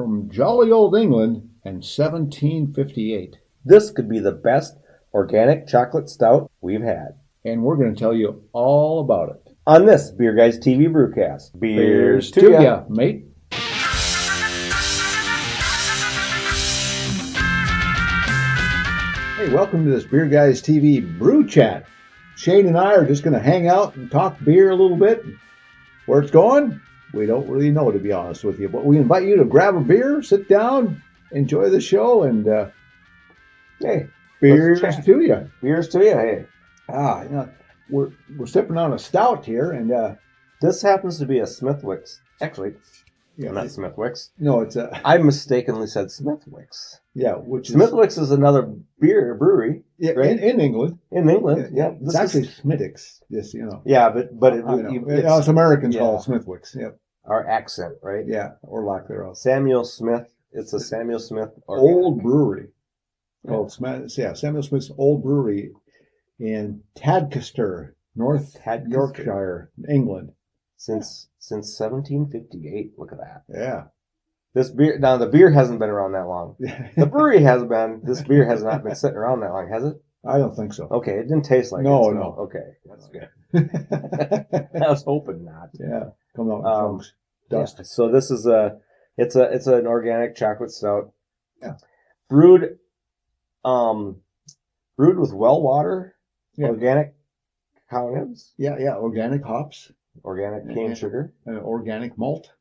from jolly old England in 1758. This could be the best organic chocolate stout we've had. And we're going to tell you all about it. On this Beer Guys TV Brewcast. Beers to ya, mate. Hey, welcome to this Beer Guys TV Brew Chat. Shane and I are just going to hang out and talk beer a little bit. Where it's going, we don't really know, to be honest with you. But we invite you to grab a beer, sit down, enjoy the show, and hey, beers to you. Beers to you, hey. We're sipping on a stout here, and this happens to be a Smithwick's. Actually, not Smithwick's. No, it's I mistakenly said Smithwick's. Yeah, which Smithwick's is another brewery. Yeah, right? in England. In England, yeah. It's actually Smithwick's. Yes, you know. Yeah, but it's Americans call it Smithwick's. Yep. Our accent, right? Yeah, or lack thereof. Samuel Smith. It's a Samuel Smith old brewery. Called Samuel Smith's Old Brewery in Tadcaster, North Yorkshire, England. Since 1758. Look at that. Yeah. This beer, now the beer hasn't been around that long. The brewery has been. This beer has not been sitting around that long, has it? I don't think so. Okay, it didn't taste like it. No. Okay, that's good. I was hoping not. Yeah, come on, dust. Yeah. So this is it's an organic chocolate stout. Yeah. Brewed with well water, organic cow nibs. Yeah, organic hops, organic cane sugar, organic malt.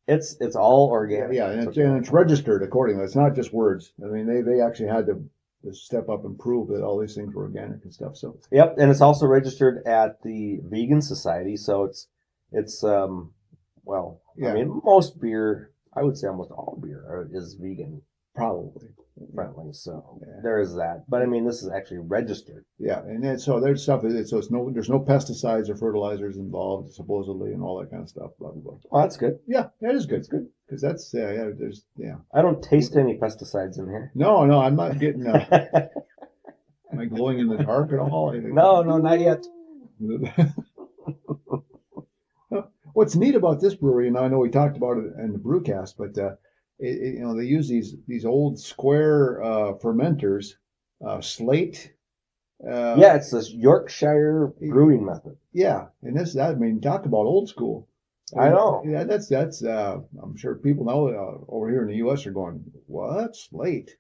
It's all organic. Yeah, and it's registered accordingly. It's not just words. I mean, they actually had to step up and prove that all these things were organic and stuff. So yep, and it's also registered at the Vegan Society. So it's I mean, most beer, I would say almost all beer is vegan, probably friendly. So there is that. But I mean, this is actually registered. Yeah, and then, so there's stuff. There's no pesticides or fertilizers involved, supposedly, and all that kind of stuff. Blah blah blah. Oh, that's good. Yeah, that is good. It's good because that's there's. I don't taste any pesticides in here. No, I'm not getting. Am I glowing in the dark at all? No, not yet. What's neat about this brewery, and I know we talked about it in the brewcast, but they use these old square fermenters, slate. It's this Yorkshire brewing method. Yeah, and talk about old school. I know. Yeah, that's. I'm sure people know over here in the U.S. are going, what, slate?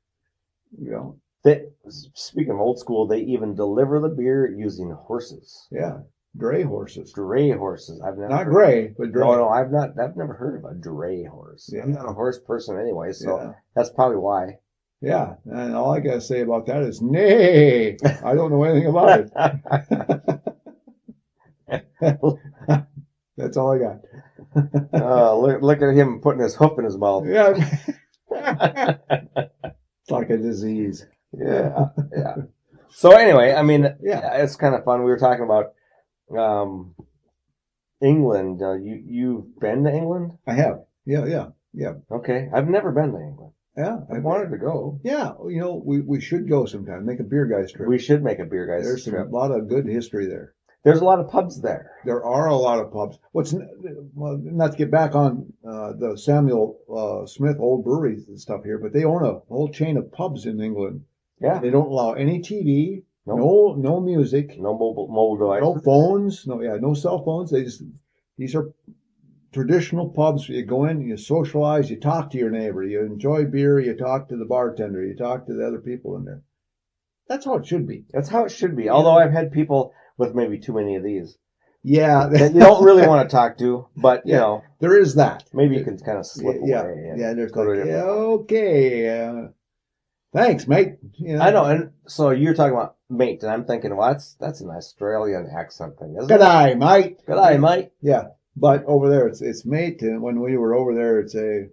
Speaking of old school, they even deliver the beer using horses. Yeah, dray horses. I've never not gray, but dray. No, I've never heard of a dray horse. Yeah. I'm not a horse person anyway, so that's probably why. Yeah, and all I gotta say about that is, nay, I don't know anything about it. That's all I got. Look at him putting his hoof in his mouth. Yeah, it's like a disease. Yeah. So anyway, I mean, it's kind of fun. We were talking about England. You've been to England? I have. Yeah. Okay, I've never been to England. Yeah, I wanted to go. Yeah, we should go sometime. Make a beer guys trip. We should make a beer guys trip. There's a lot of good history there. There's a lot of pubs there. There are a lot of pubs. Not to get back on the Samuel Smith old breweries and stuff here, but they own a whole chain of pubs in England. Yeah. They don't allow any TV, no music, no mobile devices, no phones, no cell phones. These are traditional pubs. You go in, you socialize, you talk to your neighbor, you enjoy beer, you talk to the bartender, you talk to the other people in there. That's how it should be. That's how it should be. Although I've had people with maybe too many of these. Yeah. That you don't really want to talk to, but, there is that. Maybe you can kind of slip away. Yeah, there's okay. Thanks, mate. I know, and so you're talking about mate, and I'm thinking, well, that's an Australian accent thing, isn't it? G'day, mate. G'day, mate. Yeah, but over there it's mate, and when we were over there, it's a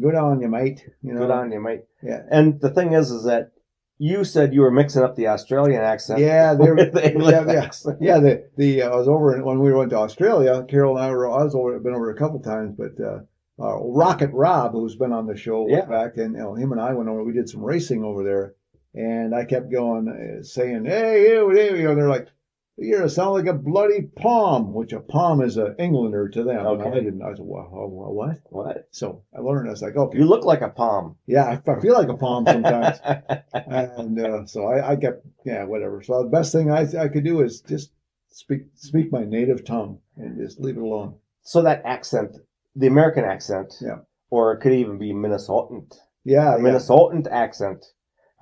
good on you, mate. Good on you, mate. Yeah. And the thing is that you said you were mixing up the Australian accent. Yeah, with the English accent. Yeah. I was over when we went to Australia. Carol and I been over a couple times, but. Rocket Rob, who's been on the show back, and him and I went over. We did some racing over there, and I kept going, saying, "Hey, you," and they're like, You're gonna sound like a bloody palm, which a palm is an Englander to them. Okay. I didn't. I was what? What? So I learned. I was like, okay, You look like a palm. yeah, I feel like a palm sometimes, and so I kept, yeah, whatever. So the best thing I could do is just speak my native tongue and just leave it alone. So that accent, the American accent, Yeah. or it could even be Minnesotan. Yeah, A Minnesotan accent.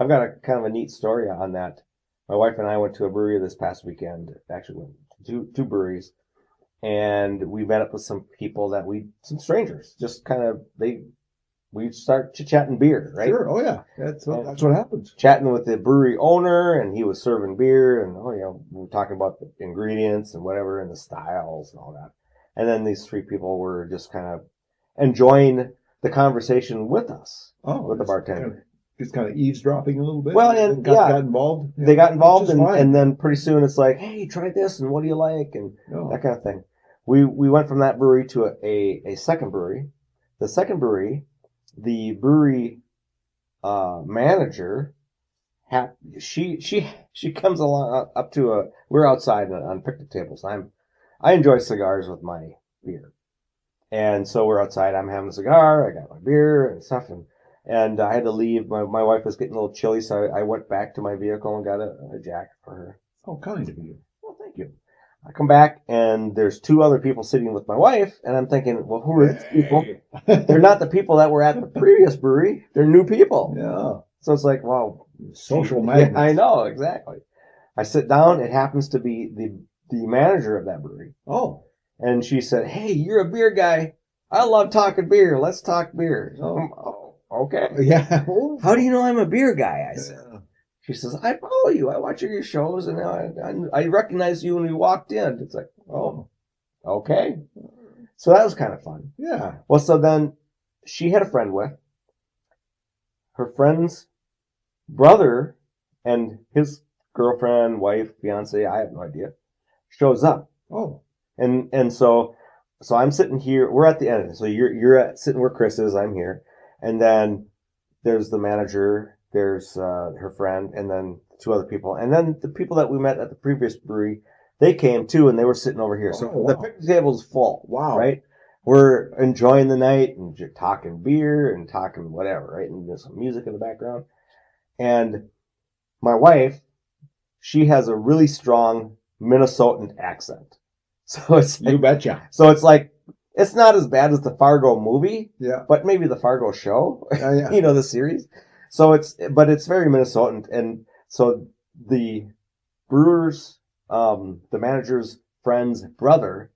I've got a kind of a neat story on that. My wife and I went to a brewery this past weekend. Actually, went to two breweries, and we met up with some people some strangers. Just kind of we start chit-chatting beer, right? Sure. Oh yeah, that's what happens. Chatting with the brewery owner, and he was serving beer, and we were talking about the ingredients and whatever, and the styles and all that. And then these three people were just kind of enjoying the conversation with us, with the bartender. Just kind of eavesdropping a little bit. Well, and got involved. They got involved, and then pretty soon it's like, hey, try this, and what do you like, and that kind of thing. We went from that brewery to a second brewery. The second brewery, the brewery manager, she comes along up to we're outside on picnic tables. I enjoy cigars with my beer, and so we're outside. I'm having a cigar. I got my beer and stuff, and I had to leave. My wife was getting a little chilly, so I went back to my vehicle and got a jacket for her. Oh, kind of you. Well, thank you. I come back, and there's two other people sitting with my wife, and I'm thinking, well, who are these people? They're not the people that were at the previous brewery. They're new people. Yeah. So it's like, wow. Social magnets. Yeah, I know, exactly. I sit down. It happens to be the manager of that brewery. Oh. And she said, hey, you're a beer guy. I love talking beer. Let's talk beer. Oh, okay. Yeah. How do you know I'm a beer guy? I said. She says, I follow you. I watch your shows, and I recognize you when we walked in. It's like, oh, okay. So that was kind of fun. Yeah. Well, so then she had a friend with. Her friend's brother and his girlfriend, wife, fiance, I have no idea, shows up. Oh. And so I'm sitting here. We're at the end. So you're sitting where Chris is. I'm here. And then there's the manager. There's her friend, and then two other people. And then the people that we met at the previous brewery, they came too, and they were sitting over here. So the picnic table's full. Wow. Right? We're enjoying the night and just talking beer and talking whatever, right? And there's some music in the background. And my wife, she has a really strong Minnesotan accent. So it's like, you betcha. So it's like, it's not as bad as the Fargo movie, yeah, but maybe the Fargo show, yeah. The series. So it's very Minnesotan. And so the brewer's, the manager's friend's brother,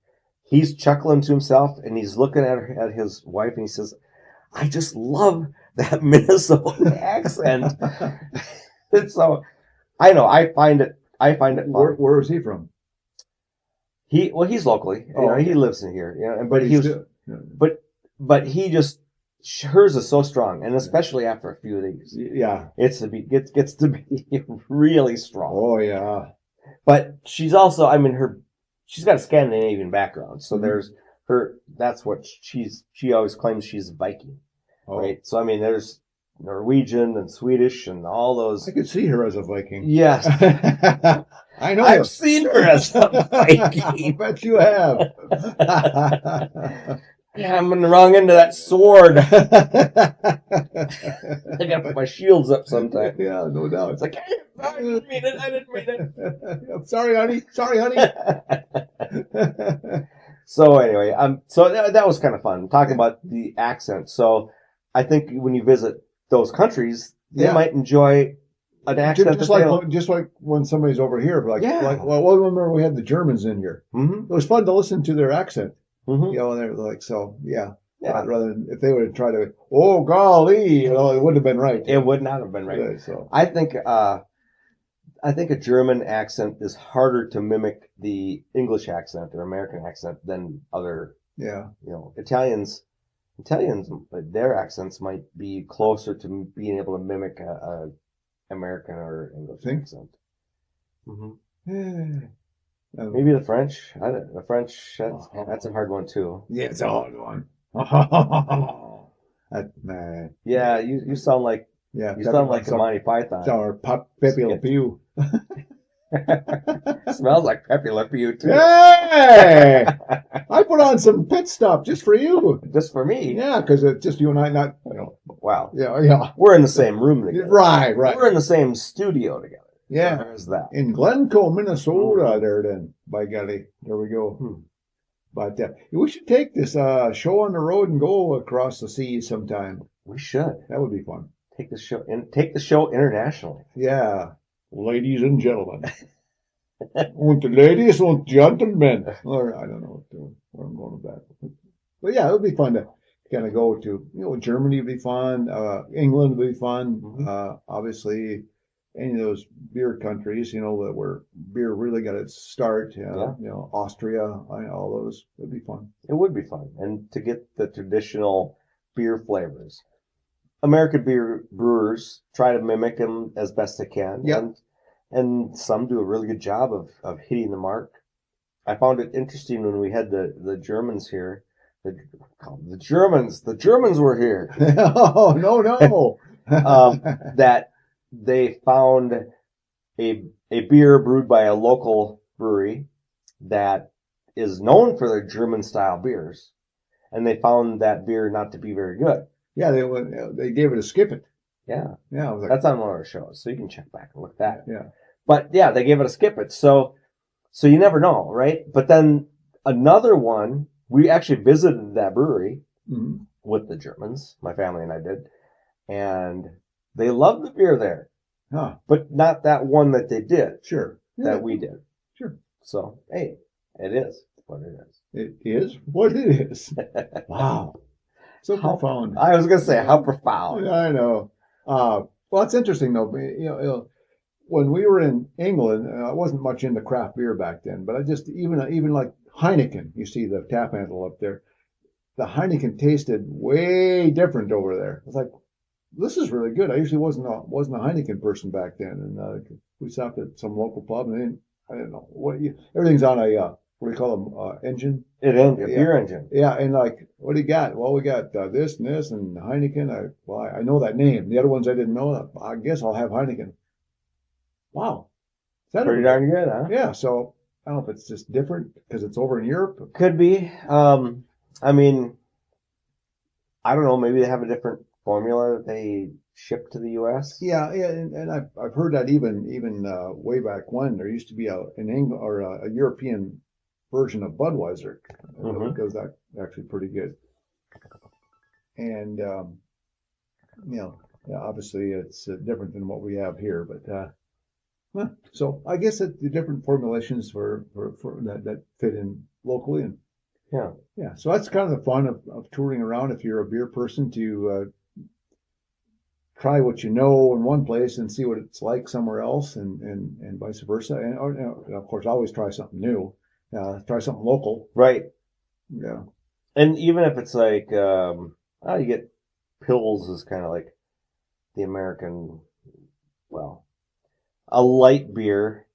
he's chuckling to himself and he's looking at his wife and he says, I just love that Minnesotan accent. And so I know, I find it fun. Where is he from? He's locally, he lives in here, but he just, hers is so strong, and especially after a few of these, yeah, gets to be really strong. Oh yeah, but she's also, she's got a Scandinavian background, so there's her. That's what she always claims she's Viking, right? So there's Norwegian and Swedish and all those. I could see her as a Viking. Yes. I know. I've seen her as a Viking. I bet you have. Yeah, I'm in the wrong end of that sword. I gotta put my shields up sometime. Yeah, no doubt. It's like, I didn't mean it. I'm sorry, honey. Sorry, honey. So anyway, so that was kind of fun talking about the accent. So I think when you visit those countries, they might enjoy an accent. Just like when somebody's over here, remember we had the Germans in here. Mm-hmm. It was fun to listen to their accent. Mm-hmm. And they're like, rather than if they would have tried to, oh golly, it wouldn't have been right. It would not have been right. So I think a German accent is harder to mimic the English accent or American accent than other. Yeah. Italians, their accents might be closer to being able to mimic a American or English accent. Mm-hmm. Maybe the French. The French. That's a hard one too. Yeah, it's a hard one. Yeah, you sound like a Monty Python. Or Pepe Le Pew. Smells like puppy lip for you too. Hey! I put on some pit stop just for you. Just for me. Yeah, because it's just you and I, not, Wow. yeah. We're in the same room together. Right. We're in the same studio together. Yeah. So there's that. In Glencoe, Minnesota, there then, by golly. There we go. But we should take this show on the road and go across the seas sometime. We should. That would be fun. Take the show internationally. Yeah. Ladies and gentlemen. Want the ladies, want gentlemen. Or I don't know where I'm going with that. But yeah, it would be fun to kind of go to, Germany would be fun. England would be fun. Obviously, any of those beer countries, that where beer really got its start. Austria, all those would be fun. It would be fun. And to get the traditional beer flavors. American beer brewers try to mimic them as best they can. Yep. And some do a really good job of hitting the mark. I found it interesting when we had the Germans here. The Germans were here. Oh, no. That they found a beer brewed by a local brewery that is known for their German style beers, and they found that beer not to be very good. Yeah, they gave it a skip it. Yeah. Yeah, like, that's on one of our shows, so you can check back and look at that. Yeah. But yeah, they gave it a skip it. So you never know, right? But then another one, we actually visited that brewery with the Germans, my family and I did, and they loved the beer there. Huh. But not that one that they did. Sure. That we did. Sure. So, hey, it is what it is. It is what it is. Wow. So profound. I was going to say, how profound. I know. Well, it's interesting, though. When we were in England, I wasn't much into craft beer back then, but I just, even like Heineken, you see the tap handle up there, the Heineken tasted way different over there. I was like, this is really good. I usually wasn't a Heineken person back then. And we stopped at some local pub, and I don't know, everything's on a, what do you call them, engine? Beer engine. Yeah, and like, what do you got? Well, we got this and this and Heineken. I know that name. The other ones I didn't know. I guess I'll have Heineken. Wow. Pretty darn good, huh? Yeah, so I don't know if it's just different because it's over in Europe. Could be. I mean, I don't know. Maybe they have a different formula that they ship to the U.S. Yeah, and I've heard that even way back when there used to be an English or a European version of Budweiser because that's actually pretty good. And obviously it's different than what we have here, but so I guess the different formulations for that fit in locally, and yeah. So that's kind of the fun of touring around. If you're a beer person, to try what you know in one place and see what it's like somewhere else, and vice versa. And of course, always try something new. Try something local. Right. Yeah. And even if it's like, you get Pils is kind of like the American, a light beer.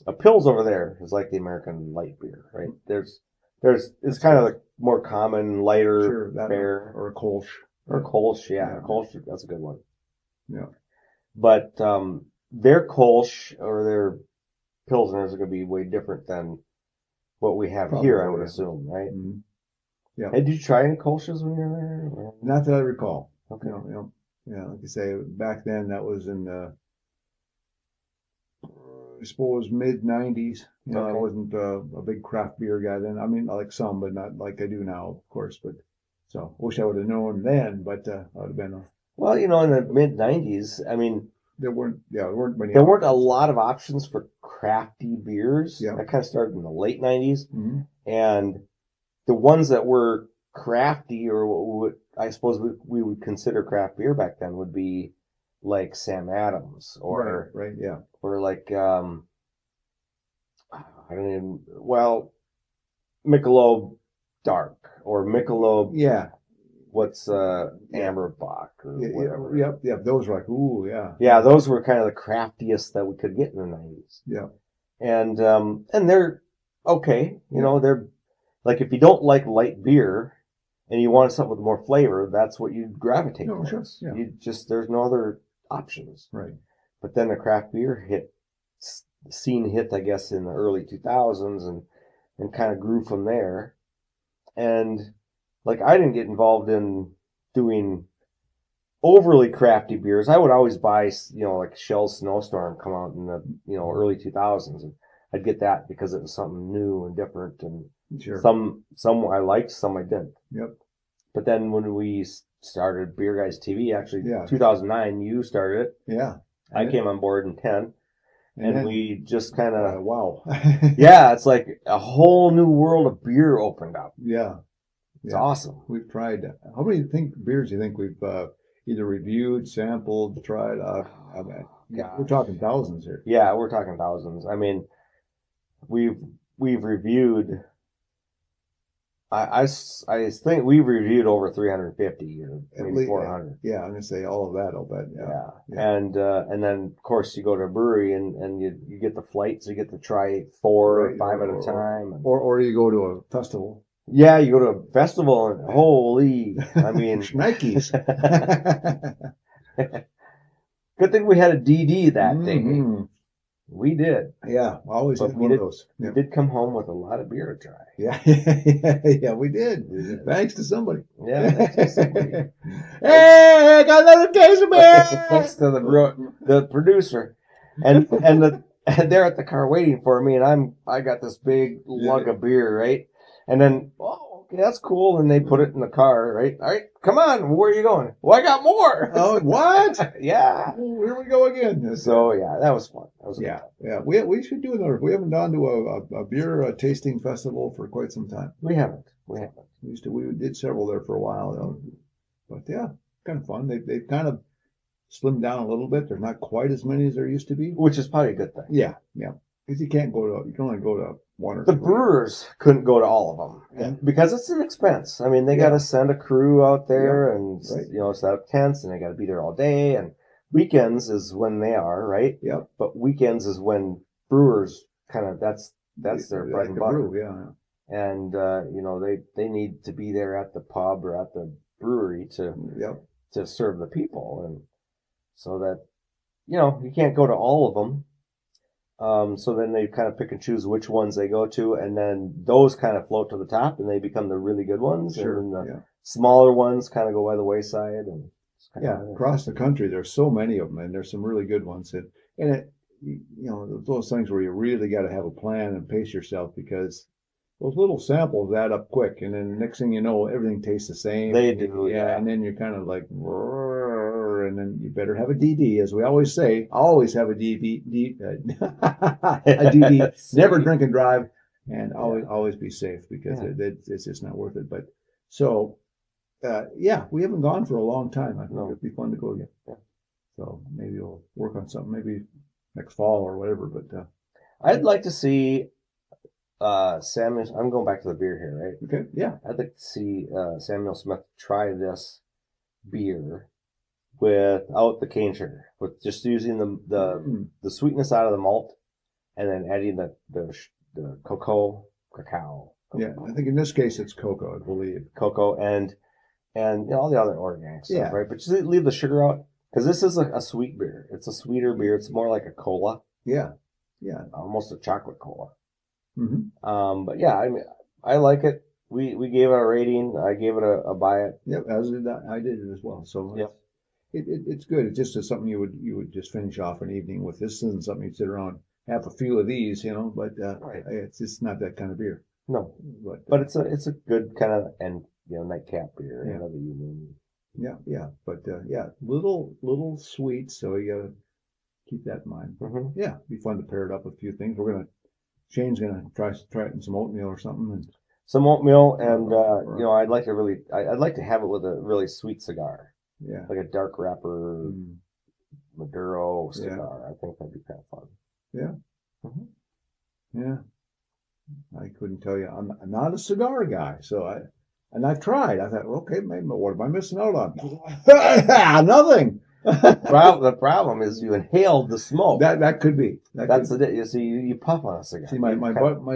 A Pils over there is like the American light beer, right? It's kind of like more common, lighter beer. Or a Kolsch. Or Kolsch, yeah. Kolsch, that's a good one. Yeah. But their Kolsch or their Pilsners are going to be way different than what we have here, I would assume, right? Mm-hmm. Yeah. Hey, did you try any Kolsch's when you were there? Not that I recall. Okay. Yeah, like you say, back then that was in I suppose mid-90s. I wasn't a big craft beer guy then. I mean, I like some, but not like I do now, of course. But so wish I would have known then, but I would have been. Well, in the mid-90s, I mean, there weren't many. There weren't a lot of options for crafty beers. Yeah. That kind of started in the late 90s. Mm-hmm. And the ones that were crafty, or what I suppose we would consider craft beer back then, would be like Sam Adams or right, yeah, or like Michelob Dark or Michelob. Yeah. What's Amberbach or whatever. Yep. Those were like, ooh, yeah. Yeah, those were kind of the craftiest that we could get in the 90s. Yeah. And they're okay. They're like, if you don't like light beer and you want something with more flavor, that's what you gravitate towards. Sure. Yeah. There's no other options. Right. But then the craft beer hit scene hit, I guess, in the early 2000s and kind of grew from there. And like I didn't get involved in doing overly crafty beers. I would always buy, like Shell's Snowstorm come out in the, early 2000s. And I'd get that because it was something new and different. And Sure. some I liked, some I didn't. Yep. But then when we started Beer Guys TV, actually, Yeah. 2009, you started it. Yeah. I came on board in 10. And then, we just kind of, wow. yeah, it's like a whole new world of beer opened up. Yeah. It's awesome. We've tried, how many beers do you think we've either reviewed, sampled, tried? We're talking thousands here. Yeah, we're talking thousands. I mean, we've reviewed, I think we've reviewed over 350 or maybe 400. Yeah, I'm going to say all of that, I'll bet. Yeah. And then, of course, you go to a brewery and you get the flights, you get to try 4 or 5 at a time. Or you go to a festival. Yeah, you go to a festival and holy, I mean. Schnikes. Good thing we had a DD that day. We did. Yeah, always had one of those. We did come home with a lot of beer to try. Yeah, we did. Thanks to somebody. Yeah, thanks to somebody. Hey, I got another case of beer. Thanks to the producer, and they're at the car waiting for me, and I got this big lug of beer, right? And then, okay, that's cool. And they put it in the car, right? All right, come on. Where are you going? Well, I got more. Oh, what? Yeah. Here we go again. So, yeah, that was fun. That was yeah. We should do another. We haven't gone to a beer tasting festival for quite some time. We haven't. We did several there for a while, though. But yeah, kind of fun. They've kind of slimmed down a little bit. There's not quite as many as there used to be. Which is probably a good thing. Yeah. Because you can only go to one or two. The brewers couldn't go to all of them because it's an expense. I mean, they got to send a crew out there and set up tents, and they got to be there all day. And weekends is when they are, right? Yep. But weekends is when brewers kind of that's their bread and butter. Brew, yeah. And they need to be there at the pub or at the brewery to serve the people, and so that you can't go to all of them. So then they kind of pick and choose which ones they go to, and then those kind of float to the top, and they become the really good ones. Sure. And the smaller ones kind of go by the wayside. And across the country, there's so many of them, and there's some really good ones. And it, those things where you really got to have a plan and pace yourself, because those little samples add up quick, and then next thing you know, everything tastes the same. They do, yeah. And then you're kind of like, and then you better have a DD, as we always say. Always have a DD. A DD. Never drink and drive, and always be safe, because it's just not worth it. But so, we haven't gone for a long time. I think it'd be fun to go again. Yeah. So maybe we'll work on something, maybe next fall or whatever. But I'd like to see. Samuel, I'm going back to the beer here, right? Okay, yeah. I'd like to see Samuel Smith try this beer without the cane sugar, with just using the sweetness out of the malt, and then adding the cacao. Yeah, I think in this case it's cocoa, I believe. Cocoa and all the other organic stuff, right? But just leave the sugar out, because this is a sweet beer. It's a sweeter beer. It's more like a cola. Yeah. Almost a chocolate cola. Mm-hmm. But yeah, I mean, I like it. We gave it a rating. I gave it a buy it. Yep, I did it as well. So it's good. It's just something you would just finish off an evening with. This isn't something you'd sit around, have a few of these, but it's just not that kind of beer. No, but it's a good kind of nightcap beer. Yeah. Another evening. Yeah. But little sweet. So you gotta keep that in mind. Mm-hmm. Yeah, it'd be fun to pair it up with a few things. Shane's gonna try it in some oatmeal or something. Some oatmeal, and I'd like to have it with a really sweet cigar. Yeah, like a dark wrapper Maduro cigar. I think that'd be kind of fun. Yeah. Mm-hmm. Yeah. I couldn't tell you. I'm not a cigar guy, so I've tried. I thought, okay, maybe what am I missing out on? Nothing. The problem is you inhaled the smoke. That could be. That's the you see you puff on a cigar. See, my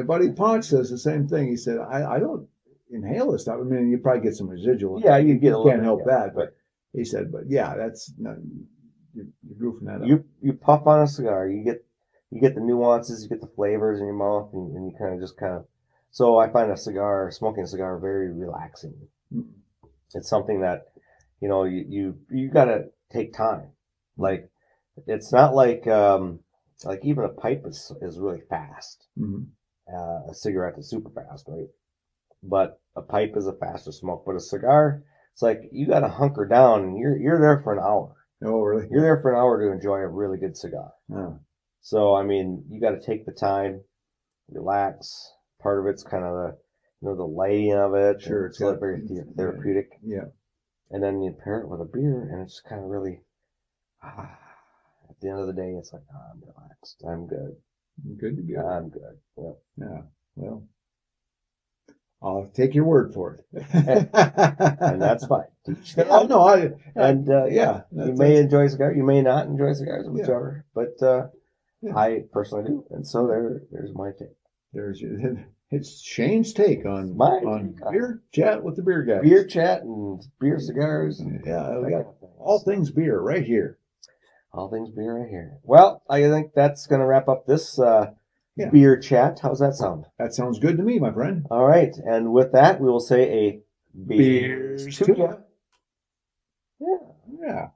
buddy Ponch says the same thing. He said, I don't inhale this stuff. I mean, you probably get some residual. Yeah, you get a little. Can't help that, but he said, that's not, you're goofing that up. You puff on a cigar, you you get the nuances, you get the flavors in your mouth, and you kind of. So I find smoking a cigar, very relaxing. It's something that, you gotta take time. Like, it's not like even a pipe is really fast. A cigarette is super fast, right? But a pipe is a faster smoke. But a cigar, it's like you gotta hunker down, and you're there for an hour. Oh, really? You're there for an hour to enjoy a really good cigar. Yeah. So, I mean, you got to take the time, relax. Part of it's kind of the lighting of it. Sure. It's like very therapeutic. Yeah. And then you pair it with a beer, and it's kind of really, at the end of the day, it's like, I'm relaxed. I'm good. Good to go. I'm good. Yeah. Yeah. Well, I'll take your word for it. And that's fine. Yeah, no, yeah, you may enjoy cigars, you may not enjoy cigars, whichever. But I personally do, and so there's my take. It's Shane's take on beer chat with the beer guys. Beer chat and beer cigars. Yeah, we got all things beer right here. All things beer right here. Well, I think that's going to wrap up this beer chat. How's that sound? That sounds good to me, my friend. All right, and with that, we will say a beers to ya. Yeah. Yeah.